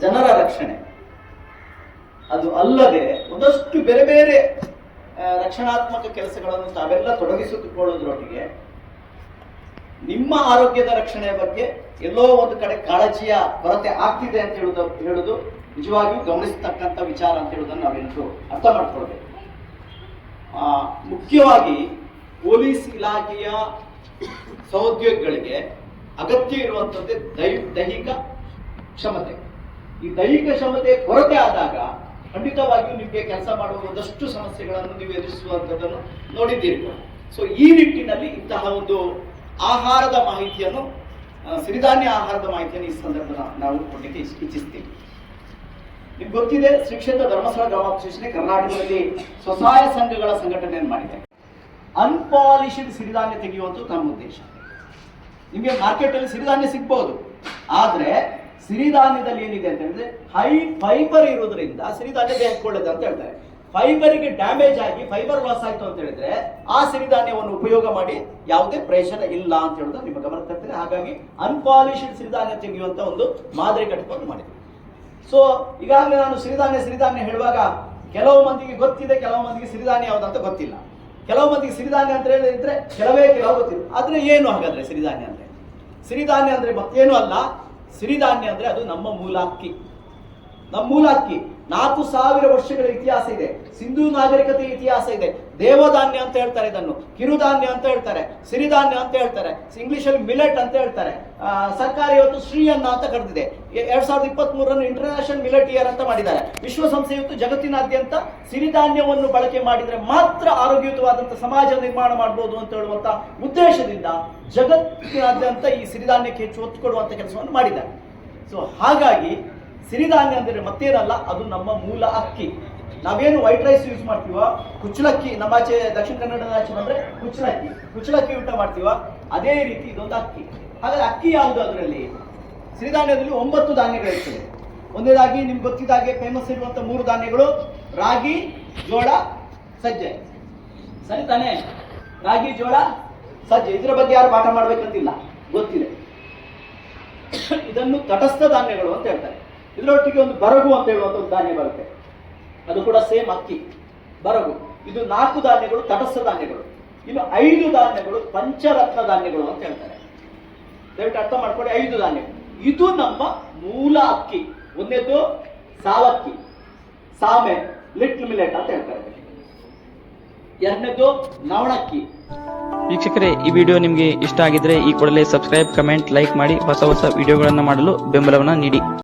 ಜನರ ರಕ್ಷಣೆ. ಅದು ಅಲ್ಲದೆ ಒಂದಷ್ಟು ಬೇರೆ ಬೇರೆ ರಕ್ಷಣಾತ್ಮಕ ಕೆಲಸಗಳನ್ನು ತಾವೆಲ್ಲ ತೊಡಗಿಸಿಕೊಳ್ಳೋದ್ರೊಟ್ಟಿಗೆ ನಿಮ್ಮ ಆರೋಗ್ಯದ ರಕ್ಷಣೆಯ ಬಗ್ಗೆ ಎಲ್ಲೋ ಒಂದು ಕಡೆ ಕಾಳಜಿಯ ಕೊರತೆ ಆಗ್ತಿದೆ ಅಂತ ಹೇಳುದು ನಿಜವಾಗಿಯೂ ಗಮನಿಸತಕ್ಕಂಥ ವಿಚಾರ ಅಂತ ಹೇಳುವುದನ್ನು ನಾವೆಲ್ಲರೂ ಅರ್ಥ ಮಾಡ್ಕೊಳ್ಬೇಕು. ಮುಖ್ಯವಾಗಿ ಪೊಲೀಸ್ ಇಲಾಖೆಯ ಸಹೋದ್ಯೋಗಿಗಳಿಗೆ ಅಗತ್ಯ ಇರುವಂಥದ್ದೇ ದೈಹಿಕ ಕ್ಷಮತೆ. ಈ ದೈಹಿಕ ಕ್ಷಮತೆ ಕೊರತೆ ಆದಾಗ ಖಂಡಿತವಾಗಿಯೂ ನಿಮಗೆ ಕೆಲಸ ಮಾಡುವ ಒಂದಷ್ಟು ಸಮಸ್ಯೆಗಳನ್ನು ನೀವು ಎದುರಿಸುವಂಥದ್ದನ್ನು ನೋಡಿದ್ದೀರಿ. ಸೊ ಈ ನಿಟ್ಟಿನಲ್ಲಿ ಇಂತಹ ಒಂದು ಆಹಾರದ ಮಾಹಿತಿಯನ್ನು, ಸಿರಿಧಾನ್ಯ ಆಹಾರದ ಮಾಹಿತಿಯನ್ನು ಈ ಸಂದರ್ಭ ನಾವು ಕೊಡಲಿಕ್ಕೆ ಇಚ್ಛಿಸ್ತೀವಿ. ನಿಮ್ಗೆ ಗೊತ್ತಿದೆ, ಶ್ರೀ ಕ್ಷೇತ್ರ ಧರ್ಮಸ್ಥಳ ಗ್ರಾಮಾಧ್ಯಕ್ಷಣೆ ಕರ್ನಾಟಕದಲ್ಲಿ ಸ್ವಸಹಾಯ ಸಂಘಗಳ ಸಂಘಟನೆಯನ್ನು ಮಾಡಿದೆ. ಅನ್ಪಾಲಿಶ್ಡ್ ಸಿರಿಧಾನ್ಯ ತೆಗೆಯುವಂಥದ್ದು ನಮ್ಮ ಉದ್ದೇಶ. ನಿಮಗೆ ಮಾರ್ಕೆಟಲ್ಲಿ ಸಿರಿಧಾನ್ಯ ಸಿಗ್ಬಹುದು, ಆದರೆ ಸಿರಿಧಾನ್ಯದಲ್ಲಿ ಏನಿದೆ ಅಂತ ಹೇಳಿದ್ರೆ ಹೈ ಫೈಬರ್ ಇರೋದ್ರಿಂದ ಸಿರಿಧಾನ್ಯ ದೇಹಕ್ಕೆ ಒಳ್ಳೆದು ಅಂತ ಹೇಳ್ತಾರೆ. ಫೈಬರಿಗೆ ಡ್ಯಾಮೇಜ್ ಆಗಿ ಫೈಬರ್ ಲಾಸ್ ಆಯ್ತು ಅಂತ ಹೇಳಿದ್ರೆ ಆ ಸಿರಿಧಾನ್ಯವನ್ನು ಉಪಯೋಗ ಮಾಡಿ ಯಾವುದೇ ಪ್ರಯೋಜನ ಇಲ್ಲ ಅಂತ ಹೇಳೋದು ನಿಮ್ಮ ಗಮನ ತರ್ತಾರೆ. ಹಾಗಾಗಿ ಅನ್ಪಾಲಿಶ್ಡ್ ಸಿರಿಧಾನ್ಯ ತೆಗೆಯುವಂತ ಒಂದು ಮಾದರಿ ಘಟಕವನ್ನು ಮಾಡಿದ್ವಿ. ಸೊ ಈಗಾಗಲೇ ನಾನು ಸಿರಿಧಾನ್ಯ ಹೇಳುವಾಗ ಕೆಲವು ಮಂದಿಗೆ ಗೊತ್ತಿದೆ, ಕೆಲವು ಮಂದಿಗೆ ಸಿರಿಧಾನ್ಯ ಯಾವುದಂತ ಗೊತ್ತಿಲ್ಲ. ಕೆಲವು ಮಂದಿಗೆ ಸಿರಿಧಾನ್ಯ ಅಂತ ಹೇಳಿದ್ರೆ ಕೆಲವು ಗೊತ್ತಿಲ್ಲ. ಆದ್ರೆ ಏನು ಹಾಗಾದ್ರೆ ಸಿರಿಧಾನ್ಯ ಅಂದ್ರೆ? ಸಿರಿಧಾನ್ಯ ಅಂದ್ರೆ ಮತ್ತೇನು ಅಲ್ಲ. ಸಿರಿಧಾನ್ಯ ಅಂದ್ರೆ ಅದು ನಮ್ಮ ಮೂಲ ಅಕ್ಕಿ. ನಮ್ಮ ಮೂಲ ಅಕ್ಕಿ 4000 ವರ್ಷಗಳ ಇತಿಹಾಸ ಇದೆ. ಸಿಂಧೂ ನಾಗರಿಕತೆ ಇತಿಹಾಸ ಇದೆ. ದೇವಧಾನ್ಯ ಅಂತ ಹೇಳ್ತಾರೆ, ಇದನ್ನು ಕಿರುಧಾನ್ಯ ಅಂತ ಹೇಳ್ತಾರೆ, ಸಿರಿಧಾನ್ಯ ಅಂತ ಹೇಳ್ತಾರೆ, ಇಂಗ್ಲಿಷಲ್ಲಿ ಮಿಲೆಟ್ ಅಂತ ಹೇಳ್ತಾರೆ. ಸರ್ಕಾರ ಇವತ್ತು ಶ್ರೀಯನ್ನ ಅಂತ ಕರೆದಿದೆ. 2023 ಇಂಟರ್ನ್ಯಾಷನಲ್ ಮಿಲೆಟ್ ಇಯರ್ ಅಂತ ಮಾಡಿದ್ದಾರೆ. ವಿಶ್ವಸಂಸ್ಥೆ ಇವತ್ತು ಜಗತ್ತಿನಾದ್ಯಂತ ಸಿರಿಧಾನ್ಯವನ್ನು ಬಳಕೆ ಮಾಡಿದರೆ ಮಾತ್ರ ಆರೋಗ್ಯಯುತವಾದಂಥ ಸಮಾಜ ನಿರ್ಮಾಣ ಮಾಡಬಹುದು ಅಂತ ಹೇಳುವಂತ ಉದ್ದೇಶದಿಂದ ಜಗತ್ತಿನಾದ್ಯಂತ ಈ ಸಿರಿಧಾನ್ಯಕ್ಕೆ ಹೆಚ್ಚು ಒತ್ತು ಕೊಡುವಂತ ಕೆಲಸವನ್ನು ಮಾಡಿದ್ದಾರೆ. ಸೊ ಹಾಗಾಗಿ ಸಿರಿಧಾನ್ಯ ಅಂದರೆ ಮತ್ತೇನಲ್ಲ, ಅದು ನಮ್ಮ ಮೂಲ ಅಕ್ಕಿ. ನಾವೇನು ವೈಟ್ ರೈಸ್ ಯೂಸ್ ಮಾಡ್ತೀವೋ, ಕುಚ್ಚಲಕ್ಕಿ, ನಮ್ಮಾಚೆ ದಕ್ಷಿಣ ಕನ್ನಡದ ಆಚೆ ಬಂದ್ರೆ ಕುಚ್ಚಲಕ್ಕಿ ಊಟ ಮಾಡ್ತೀವ, ಅದೇ ರೀತಿ ಇದೊಂದು ಅಕ್ಕಿ. ಹಾಗಾದ್ರೆ ಅಕ್ಕಿ ಯಾವುದು? ಅದರಲ್ಲಿ ಸಿರಿಧಾನ್ಯದಲ್ಲಿ 9 ಧಾನ್ಯಗಳಿರ್ತದೆ. ಒಂದೇದಾಗಿ ನಿಮ್ಗೆ ಗೊತ್ತಿದ್ದಾಗೆ ಫೇಮಸ್ ಇರುವಂತ 3 ಧಾನ್ಯಗಳು ರಾಗಿ, ಜೋಳ, ಸಜ್ಜೆ. ಸರಿ ತಾನೆ? ರಾಗಿ, ಜೋಳ, ಸಜ್ಜೆ. ಇದರ ಬಗ್ಗೆ ಯಾರು ಪಾಠ ಮಾಡ್ಬೇಕಂತಿಲ್ಲ, ಗೊತ್ತಿದೆ. ಇದನ್ನು ತಟಸ್ಥ ಧಾನ್ಯಗಳು ಅಂತ ಹೇಳ್ತಾರೆ. ಇದರೊಟ್ಟಿಗೆ ಒಂದು ಬರಗು ಅಂತ ಹೇಳುವಂತ ಒಂದು ಧಾನ್ಯ ಬರುತ್ತೆ, ಅದು ಕೂಡ ಸೇಮ್ ಅಕ್ಕಿ, ಬರಗು. ಇದು 4 ಧಾನ್ಯಗಳು ತಟಸ್ಥ ಧಾನ್ಯಗಳು. ಇನ್ನು 5 ಧಾನ್ಯಗಳು ಪಂಚರತ್ನ ಧಾನ್ಯಗಳು ಅಂತ ಹೇಳ್ತಾರೆ. ದಯವಿಟ್ಟು ಅರ್ಥ ಮಾಡ್ಕೊಳ್ಳಿ, 5 ಧಾನ್ಯಗಳು. ಇದು ನಮ್ಮ ಮೂಲ ಅಕ್ಕಿ. ಒಂದನೇದು ಸಾವಕ್ಕಿ, ಸಾಮೆ, ಲಿಟ್ಲ್ ಮಿಲೆಟ್ ಅಂತ ಹೇಳ್ತಾರೆ. ಎರಡನೇದು ನವಣಕ್ಕಿ. ವೀಕ್ಷಕರೇ, ಈ ವಿಡಿಯೋ ನಿಮಗೆ ಇಷ್ಟ ಆಗಿದ್ರೆ ಈ ಕೂಡಲೇ ಸಬ್ಸ್ಕ್ರೈಬ್, ಕಮೆಂಟ್, ಲೈಕ್ ಮಾಡಿ ಹೊಸ ವಿಡಿಯೋಗಳನ್ನು ಮಾಡಲು ಬೆಂಬಲವನ್ನು ನೀಡಿ.